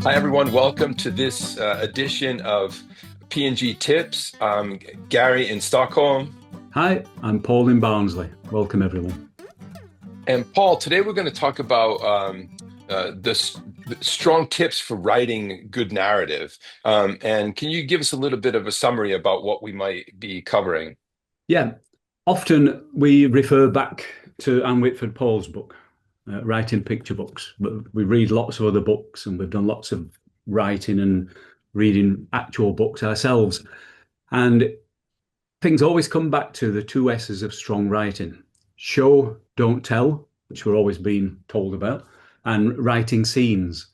Hi, everyone. Welcome to this edition of PGTips. Gary in Stockholm. Hi, I'm Paul in Barnsley. Welcome, everyone. And Paul, today we're going to talk about the strong tips for writing good narrative. And can you give us a little bit of a summary about what we might be covering? Yeah, often we refer back to Anne Whitford Paul's book, Writing Picture Books, but we read lots of other books and we've done lots of writing and reading actual books ourselves. And things always come back to the two S's of strong writing: show, don't tell, which we're always being told about, and writing scenes.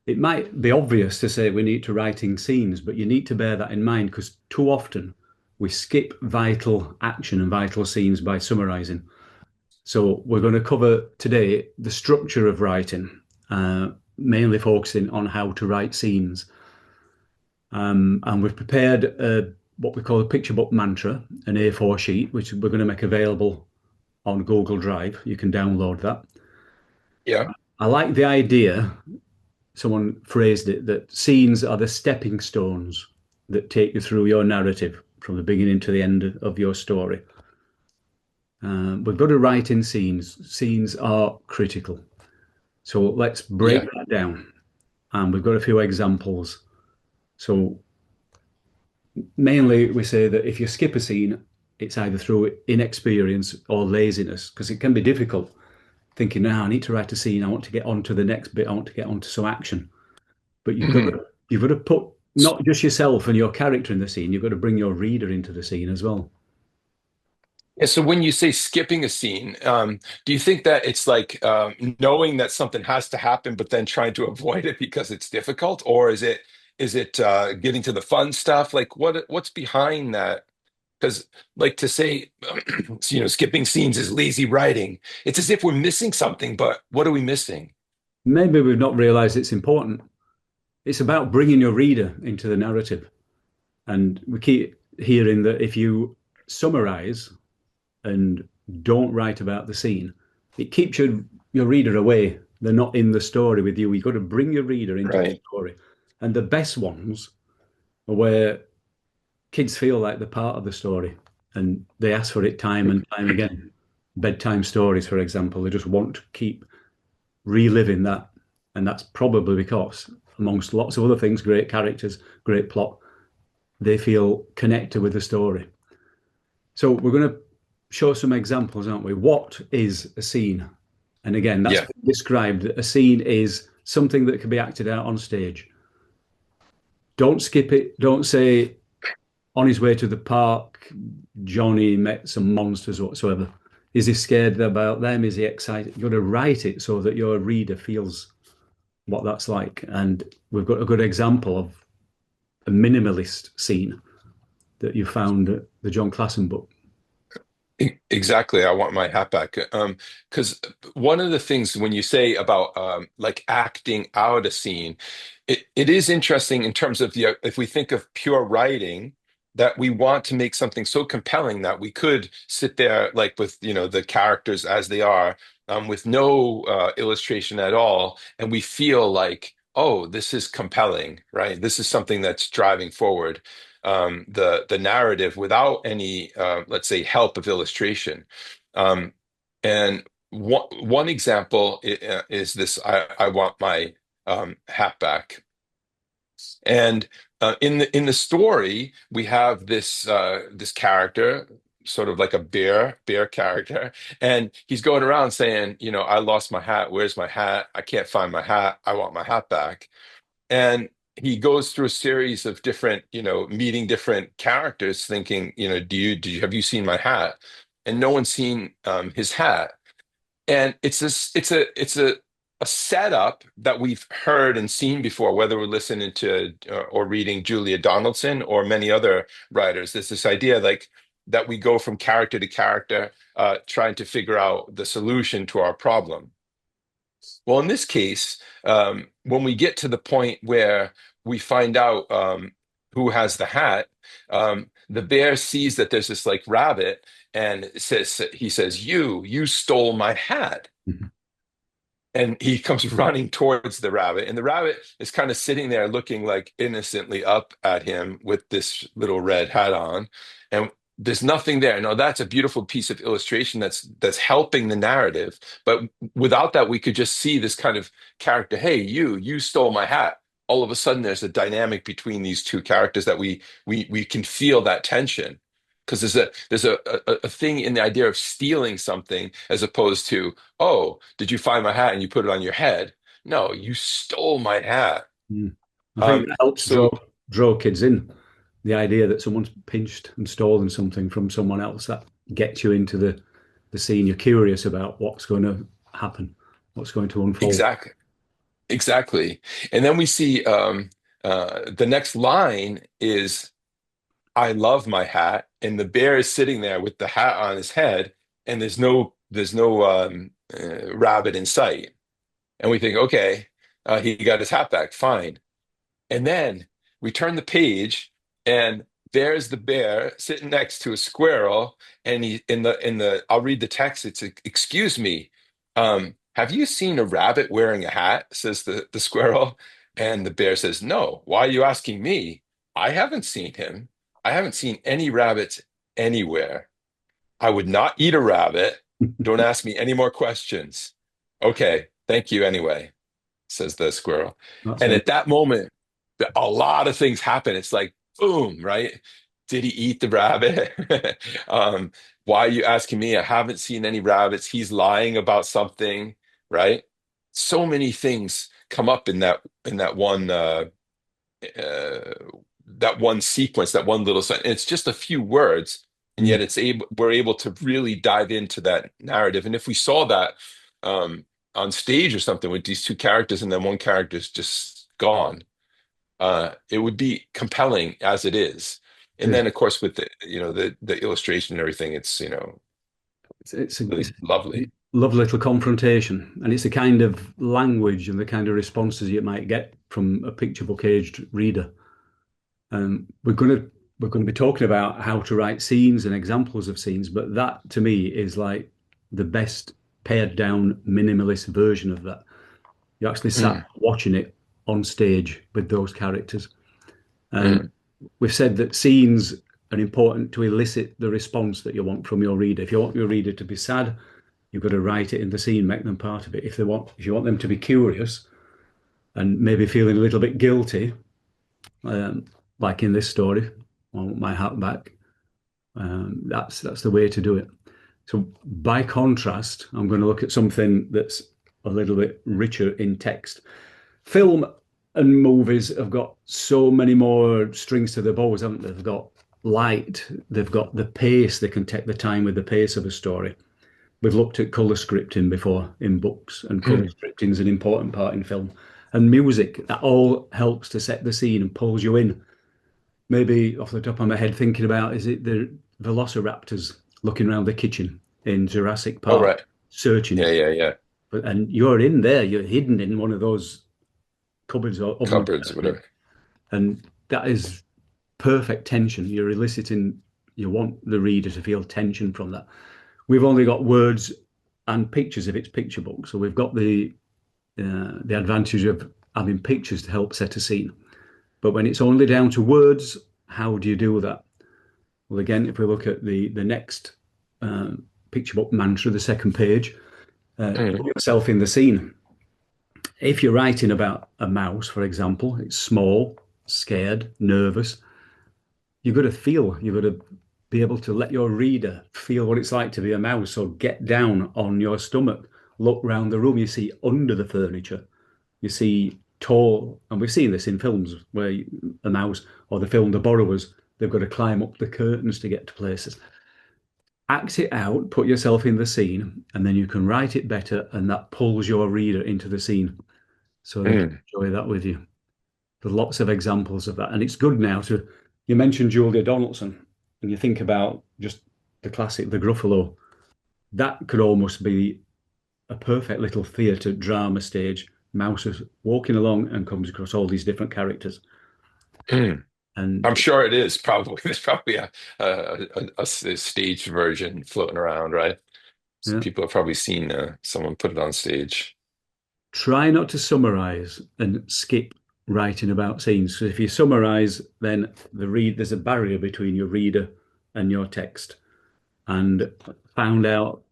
It might be obvious to say we need to writing scenes, but you need to bear that in mind because too often we skip vital action and vital scenes by summarizing. So we're going to cover today the structure of writing, mainly focusing on how to write scenes. And we've prepared what we call a picture book mantra, an A4 sheet, which we're going to make available on Google Drive. You can download that. Yeah. I like the idea, someone phrased it, that scenes are the stepping stones that take you through your narrative from the beginning to the end of your story. We've got to write in scenes. Scenes are critical. So let's break Yeah. that down. And we've got a few examples. So mainly we say that if you skip a scene, it's either through inexperience or laziness, because it can be difficult thinking, now I need to write a scene. I want to get on to the next bit. I want to get onto some action. But Mhm. you've got to put not just yourself and your character in the scene, you've got to bring your reader into the scene as well. Yeah, so when you say skipping a scene, do you think that it's like knowing that something has to happen, but then trying to avoid it because it's difficult, or is it getting to the fun stuff? Like what's behind that? Because like to say, skipping scenes is lazy writing. It's as if we're missing something, but what are we missing? Maybe we've not realized it's important. It's about bringing your reader into the narrative. And we keep hearing that if you summarize and don't write about the scene, it keeps your reader away. They're not in the story with you. You've got to bring your reader into the Right. story. And the best ones are where kids feel like they're part of the story and they ask for it time and time again. Bedtime stories, for example, they just want to keep reliving that. And that's probably because, amongst lots of other things, great characters, great plot, they feel connected with the story. So we're going to show some examples, aren't we? What is a scene? And again, that's Yeah. been described. A scene is something that can be acted out on stage. Don't skip it. Don't say on his way to the park, Johnny met some monsters whatsoever. Is he scared about them? Is he excited? You've got to write it so that your reader feels what that's like. And we've got a good example of a minimalist scene that you found at the John Classen book. Exactly. I want my hat back. Because one of the things when you say about like acting out a scene, it is interesting in terms of the if we think of pure writing, that we want to make something so compelling that we could sit there like with the characters as they are, with no illustration at all, and we feel like, oh, this is compelling, right? This is something that's driving forward the narrative without any let's say help of illustration. Um, and one example is this: I want my hat back. And in the story, we have this character, sort of like a bear character, and he's going around saying, I lost my hat. Where's my hat? I can't find my hat. I want my hat back. And he goes through a series of different, meeting different characters, thinking, do you have you seen my hat? And no one's seen his hat. And it's a setup that we've heard and seen before, whether we're listening to or reading Julia Donaldson or many other writers. There's this idea like that we go from character to character, trying to figure out the solution to our problem. Well, in this case, when we get to the point where we find out who has the hat, the bear sees that there's this like rabbit and he says, you stole my hat. Mhm. and he comes running towards the rabbit, and the rabbit is kind of sitting there looking like innocently up at him with this little red hat on, and there's nothing there. No, that's a beautiful piece of illustration that's helping the narrative. But without that, we could just see this kind of character. Hey, you stole my hat. All of a sudden, there's a dynamic between these two characters that we can feel that tension because there's a thing in the idea of stealing something as opposed to, oh, did you find my hat and you put it on your head? No, you stole my hat. Mm. I think that helps So draw kids in. The idea that someone's pinched and stolen something from someone else, that gets you into the scene. You're curious about what's going to happen, what's going to unfold. exactly, exactly. And then we see the next line is, "I love my hat," and the bear is sitting there with the hat on his head, and there's no rabbit in sight. And we think, okay, he got his hat back, fine. And then we turn the page, and there's the bear sitting next to a squirrel. And he in the I'll read the text. It's, "Excuse me, have you seen a rabbit wearing a hat?" says the squirrel. And the bear says, "No. Why are you asking me? I haven't seen him. I haven't seen any rabbits anywhere. I would not eat a rabbit. Don't ask me any more questions." "Okay, thank you anyway," says the squirrel. That's And it. at that moment, a lot of things happen. It's like, boom, right? Did he eat the rabbit? um, why are you asking me? I haven't seen any rabbits. He's lying about something, right? So many things come up uh, that one sequence, that one little sentence. It's just a few words, and Mm. yet we're able to really dive into that narrative. And if we saw that um, on stage or something with these two characters, and then one character is just gone, it would be compelling as it is. It And is. then, of course, with the illustration and everything, it's It's really a lovely. lovely little confrontation, and it's the kind of language and the kind of responses you might get from a picture book aged reader. We're going to be talking about how to write scenes and examples of scenes, but that to me is like the best pared down minimalist version of that. You actually sat Mm, watching it on stage with those characters. And mm. we've said that scenes are important to elicit the response that you want from your reader. If you want your reader to be sad, you've got to write it in the scene, make them part of it. If you want them to be curious and maybe feeling a little bit guilty, um, like in this story, I want my hat back. That's the way to do it. So by contrast, I'm going to look at something that's a little bit richer in text. Film and movies have got so many more strings to their bows, haven't they? They've got light, they've got the pace, they can take the time with the pace of a story. We've looked at colour scripting before in books, and colour Mm. scripting is an important part in film. And music, that all helps to set the scene and pulls you in. Maybe off the top of my head, thinking about, is it the velociraptors looking around the kitchen in Jurassic Oh, Park, right. searching, Yeah, yeah, yeah. and you're in there, you're hidden in one of those cupboards or oven, Cupboards, whatever. and that is perfect tension. You're eliciting, you want the reader to feel tension from that. We've only got words and pictures if it's picture book, so we've got the advantage of having pictures to help set a scene. But when it's only down to words, how do you do that? Well, again, if we look at the next uh, picture book mantra, the second page, Mm, put yourself in the scene. If you're writing about a mouse, for example, it's small, scared, nervous. You've got to be able to let your reader feel what it's like to be a mouse. So get down on your stomach, look round the room. You see under the furniture, you see tall, and we've seen this in films where a mouse or the film The Borrowers, they've got to climb up the curtains to get to places. Act it out, put yourself in the scene, and then you can write it better, and that pulls your reader into the scene so they can mm. enjoy that with you. There's lots of examples of that, and it's good now to. You mentioned Julia Donaldson, and you think about just the classic, The Gruffalo. That could almost be a perfect little theatre drama stage. Mouse is walking along and comes across all these different characters, Mm. I'm and sure it is probably. There's probably a staged version floating around, right? yeah, People have probably seen someone put it on stage. try not to summarize and skip writing about scenes. So if you summarize, then there's a barrier between your reader and your text. And found out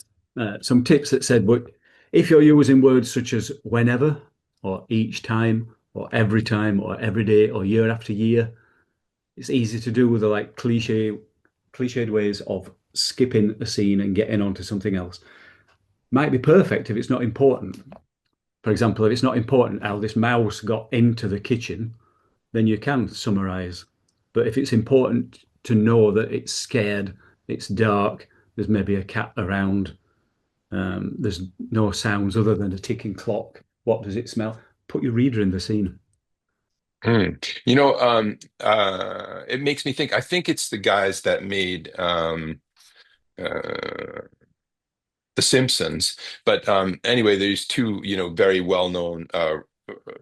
some tips that said, but if you're using words such as whenever, or each time, or every time, or every day, or year after year, it's easy to do with the like cliched ways of skipping a scene and getting onto something else. Might be perfect if it's not important. For example, if it's not important how this mouse got into the kitchen, then you can summarize. But if it's important to know that it's scared, it's dark, there's maybe a cat around, there's no sounds other than a ticking clock. What does it smell? Put your reader in the scene. Mm. It makes me think. I think it's the guys that made uh, The Simpsons. But anyway, there's two, very well-known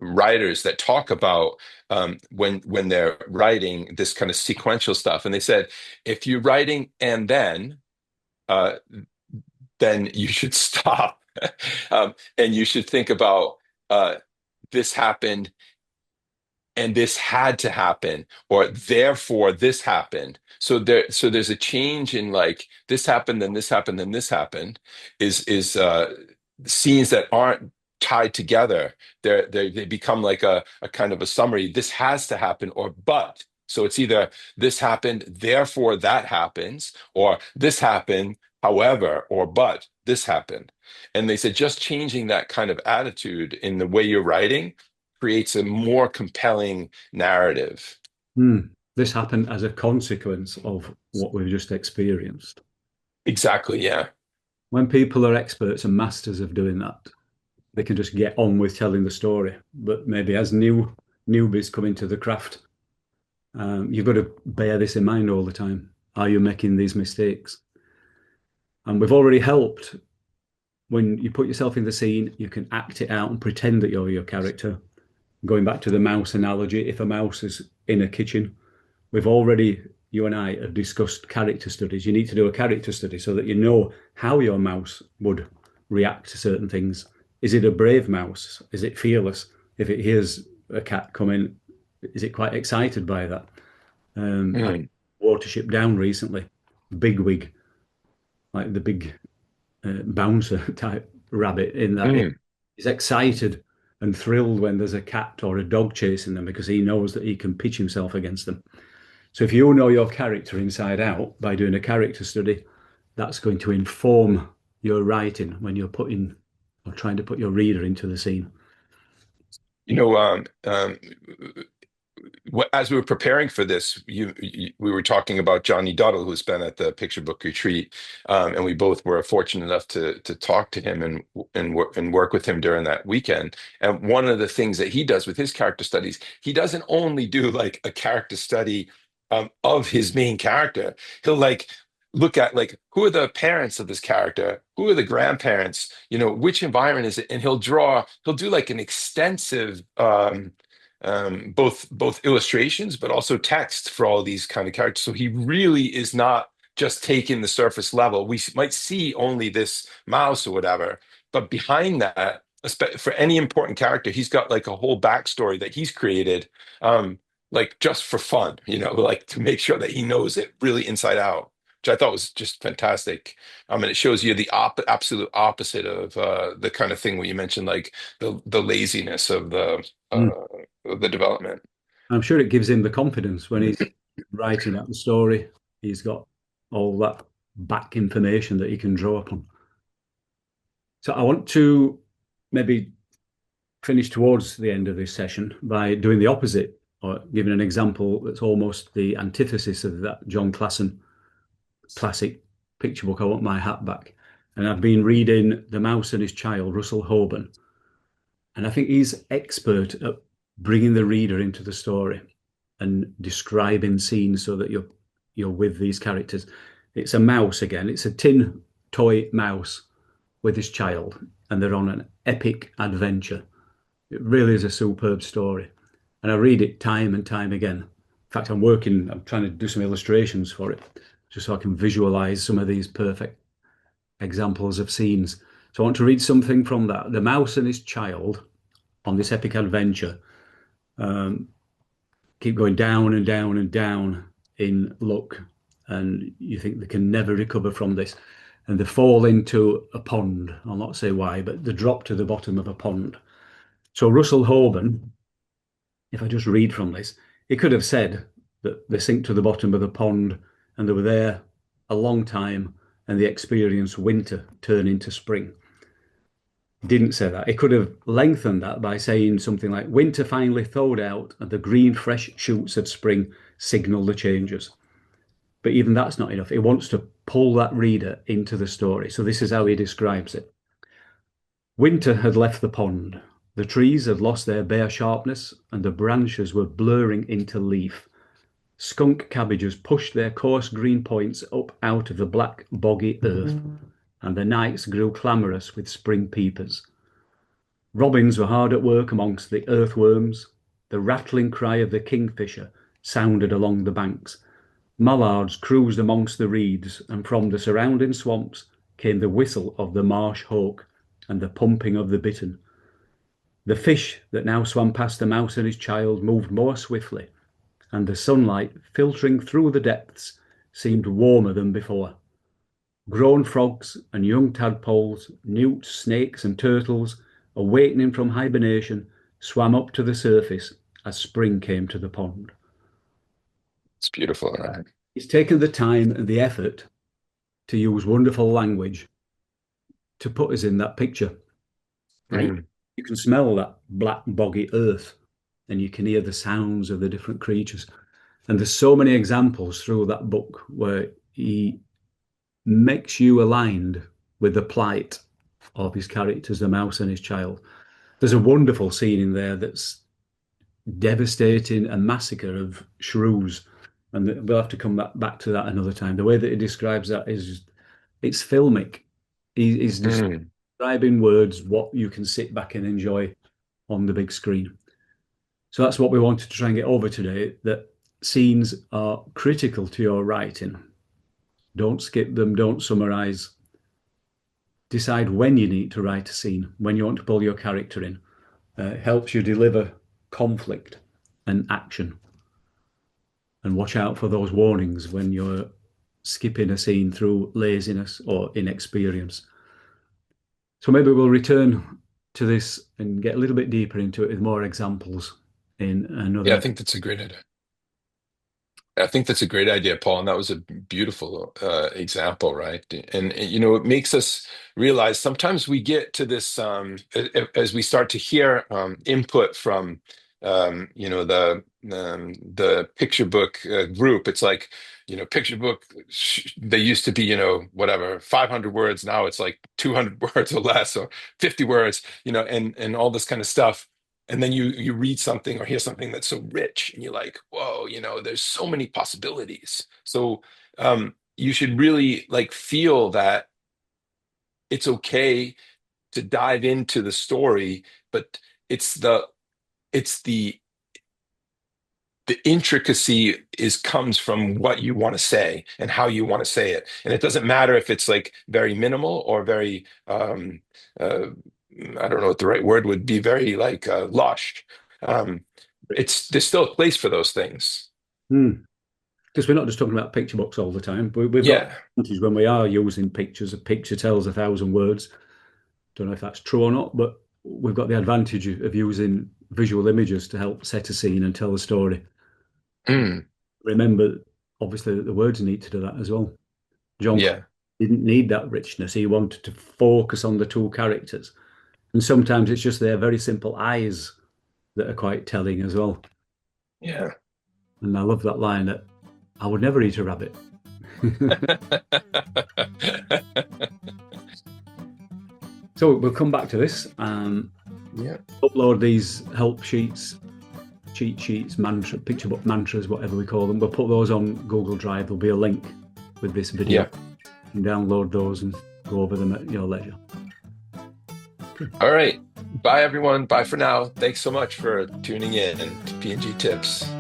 writers that talk about when they're writing this kind of sequential stuff, and they said if you're writing and uh, then you should stop, and you should think about this happened and this had to happen, or therefore this happened. So there's a change in like this happened, then this happened, then this happened, is scenes that aren't tied together. They become like a kind of a summary. This has to happen, or but. So it's either this happened, therefore that happens, or this happened, however, or but this happened. And they said just changing that kind of attitude in the way you're writing creates a more compelling narrative. Hmm. This happened as a consequence of what we've just experienced. Exactly, yeah. When people are experts and masters of doing that, they can just get on with telling the story. But maybe as newbies come into the craft, you've got to bear this in mind all the time. Are you making these mistakes? And we've already helped. When you put yourself in the scene, you can act it out and pretend that you're your character. Going back to the mouse analogy, if a mouse is in a kitchen, we've already, you and I have discussed character studies. You need to do a character study so that you know how your mouse would react to certain things. Is it a brave mouse? Is it fearless? If it hears a cat coming, is it quite excited by that? I Mm, Watership Down recently, bigwig, like the big bouncer type rabbit, in that mm. he's excited and thrilled when there's a cat or a dog chasing them because he knows that he can pitch himself against them. So if you know your character inside out by doing a character study, that's going to inform your writing when you're putting or trying to put your reader into the scene. You know, as we were preparing for this, we were talking about Johnny Duddle, who's been at the Picture Book Retreat, and we both were fortunate enough to talk to him and work with him during that weekend. And one of the things that he does with his character studies, he doesn't only do like a character study of his main character. He'll like look at like who are the parents of this character, who are the grandparents, which environment is it, and he'll do like an extensive both illustrations but also text for all these kind of characters. So he really is not just taking the surface level. We might see only this mouse or whatever, but behind that, for any important character, he's got like a whole backstory that he's created, like just for fun, like to make sure that he knows it really inside out, which I thought was just fantastic. And it shows you the absolute opposite of the kind of thing where you mentioned, like the laziness Mm. of the development. I'm sure it gives him the confidence when he's writing out the story. He's got all that back information that he can draw upon. So I want to maybe finish towards the end of this session by doing the opposite or giving an example that's almost the antithesis of that John Classen classic picture book, I Want My Hat Back. And I've been reading The Mouse and His Child, Russell Hoban. And I think he's expert at bringing the reader into the story and describing scenes so that you're with these characters. It's a mouse again. It's a tin toy mouse with his child, and they're on an epic adventure. It really is a superb story. And I read it time and time again. In fact, I'm trying to do some illustrations for it, just so I can visualize some of these perfect examples of scenes. So I want to read something from that. The Mouse and His Child on this epic adventure, um, keep going down and down and down in luck, and you think they can never recover from this. And they fall into a pond. I'll not say why, but they drop to the bottom of a pond. So Russell Hoban, if I just read from this, he could have said that they sink to the bottom of the pond and they were there a long time and they experienced winter turn into spring. Didn't say that. He could have lengthened that by saying something like winter finally thawed out and the green fresh shoots of spring signal the changes. But even that's not enough. He wants to pull that reader into the story. So this is how he describes it. Winter had left the pond. The trees had lost their bare sharpness and the branches were blurring into leaf. Skunk cabbages pushed their coarse green points up out of the black, boggy earth, and the nights grew clamorous with spring peepers. Robins were hard at work amongst the earthworms. The rattling cry of the kingfisher sounded along the banks. Mallards cruised amongst the reeds, and from the surrounding swamps came the whistle of the marsh hawk and the pumping of the bittern. The fish that now swam past the mouse and his child moved more swiftly, and the sunlight filtering through the depths seemed warmer than before. Grown frogs and young tadpoles, newts, snakes, and turtles, awakening from hibernation, swam up to the surface as spring came to the pond. It's beautiful. He's taken the time and the effort to use wonderful language to put us in that picture. Right? Mm, You can smell that black, boggy earth, and you can hear the sounds of the different creatures. And there's so many examples through that book where he makes you aligned with the plight of his characters, the mouse and his child. There's a wonderful scene in there that's devastating, a massacre of shrews. And we'll have to come back to that another time. The way that he describes that is, it's filmic. He's mm. describing words what you can sit back and enjoy on the big screen. So that's what we wanted to try and get over today, that scenes are critical to your writing. Don't skip them, don't summarize. Decide when you need to write a scene, when you want to pull your character in. It helps you deliver conflict and action. And watch out for those warnings when you're skipping a scene through laziness or inexperience. So maybe we'll return to this and get a little bit deeper into it with more examples in Yeah, another I episode. think that's a great idea. I think that's a great idea, Paul, and that was a beautiful example, right? And it makes us realize sometimes we get to this as we start to hear input from the picture book group. It's like picture book. They used to be whatever 500 words. Now it's like 200 words or less, or 50 words. And all this kind of stuff, and then you read something or hear something that's so rich and you're like, whoa, there's so many possibilities. So you should really like feel that it's okay to dive into the story, but it's the intricacy comes from what you want to say and how you want to say it. And it doesn't matter if it's like very minimal or very uh, I don't know what the right word would be, very like lush. Um, there's still a place for those things. Hmm. Because we're not just talking about picture books all the time. We've got Yeah. advantage when we are using pictures. A picture tells 1,000 words. Don't know if that's true or not, but we've got the advantage of using visual images to help set a scene and tell a story. Mm, Remember, obviously, that the words need to do that as well. John yeah. didn't need that richness. He wanted to focus on the two characters. And sometimes it's just their very simple eyes that are quite telling as well. Yeah. And I love that line that I would never eat a rabbit. So we'll come back to this and Yeah. upload these help sheets, cheat sheets, picture book mantras, whatever we call them. We'll put those on Google Drive. There'll be a link with this video. Yeah. You can download those and go over them at your leisure. All right. Bye, everyone. Bye for now. Thanks so much for tuning in to PG Tips.